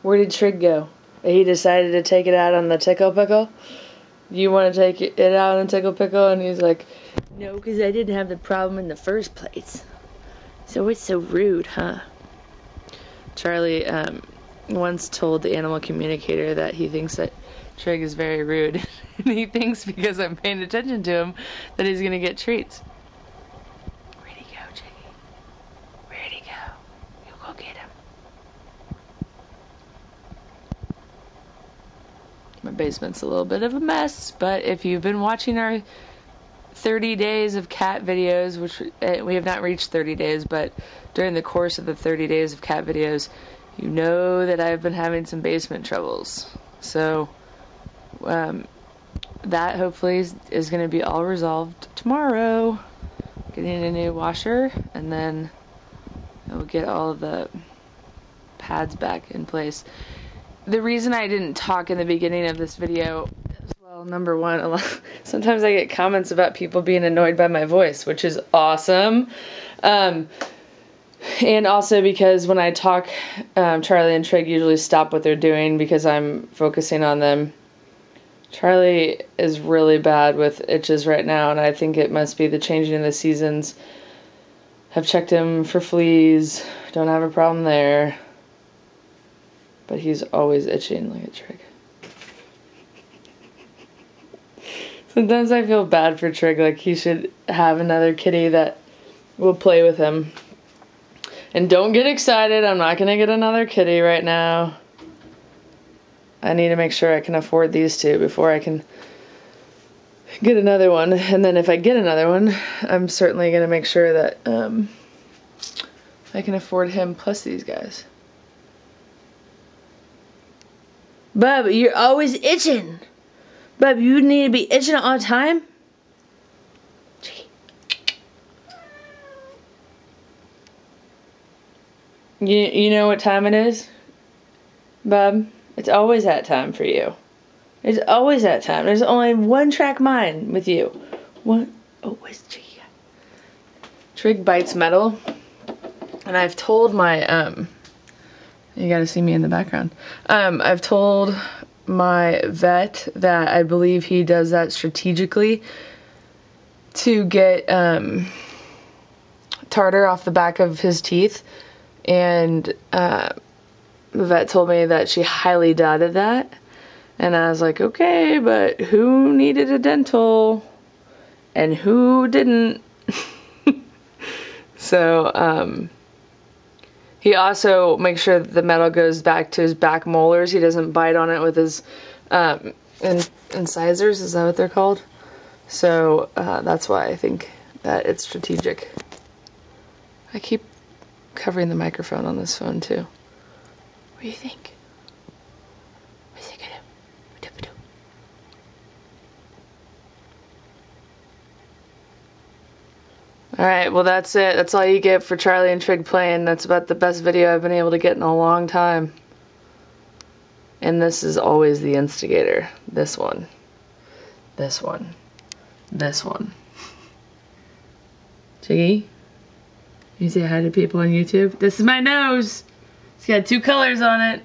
Where did Trigg go? He decided to take it out on the Tickle Pickle? You want to take it out on Tickle Pickle? And he's like, no, because I didn't have the problem in the first place. So it's so rude, huh? Charlie once told the animal communicator that he thinks that Trigg is very rude. And he thinks because I'm paying attention to him that he's going to get treats. Where'd he go, Triggy? Where'd he go? You go get him. My basement's a little bit of a mess, but if you've been watching our 30 days of cat videos, which we have not reached 30 days, but during the course of the 30 days of cat videos, you know that I've been having some basement troubles. So that hopefully is going to be all resolved tomorrow. Getting a new washer, and then we'll get all of the pads back in place. The reason I didn't talk in the beginning of this video is, well, number one, sometimes I get comments about people being annoyed by my voice, which is awesome. And also because when I talk, Charlie and Trigg usually stop what they're doing because I'm focusing on them. Charlie is really bad with itches right now, and I think it must be the changing of the seasons. I've checked him for fleas, don't have a problem there. But he's always itching like a Trigg. Sometimes I feel bad for Trigg, like he should have another kitty that will play with him. And don't get excited, I'm not going to get another kitty right now. I need to make sure I can afford these two before I can get another one. And then if I get another one, I'm certainly going to make sure that I can afford him plus these guys. Bub, you're always itching. Bub, you need to be itching all the time. You know what time it is, Bub? It's always that time for you. It's always that time. There's only one track mind with you. One. Oh, where's Trigg? Trigg bites metal. And I've told my, you gotta see me in the background. I've told my vet that I believe he does that strategically to get tartar off the back of his teeth. And the vet told me that she highly doubted that. And I was like, okay, but who needed a dental and who didn't? So, he also makes sure that the metal goes back to his back molars. He doesn't bite on it with his incisors. Is that what they're called? So that's why I think that it's strategic. I keep covering the microphone on this phone too. What do you think? What's it gonna do? Alright, well that's it. That's all you get for Charlie and Trigg playing. That's about the best video I've been able to get in a long time. And this is always the instigator. This one. This one. This one. Triggy? You say hi to people on YouTube? This is my nose! It's got two colors on it.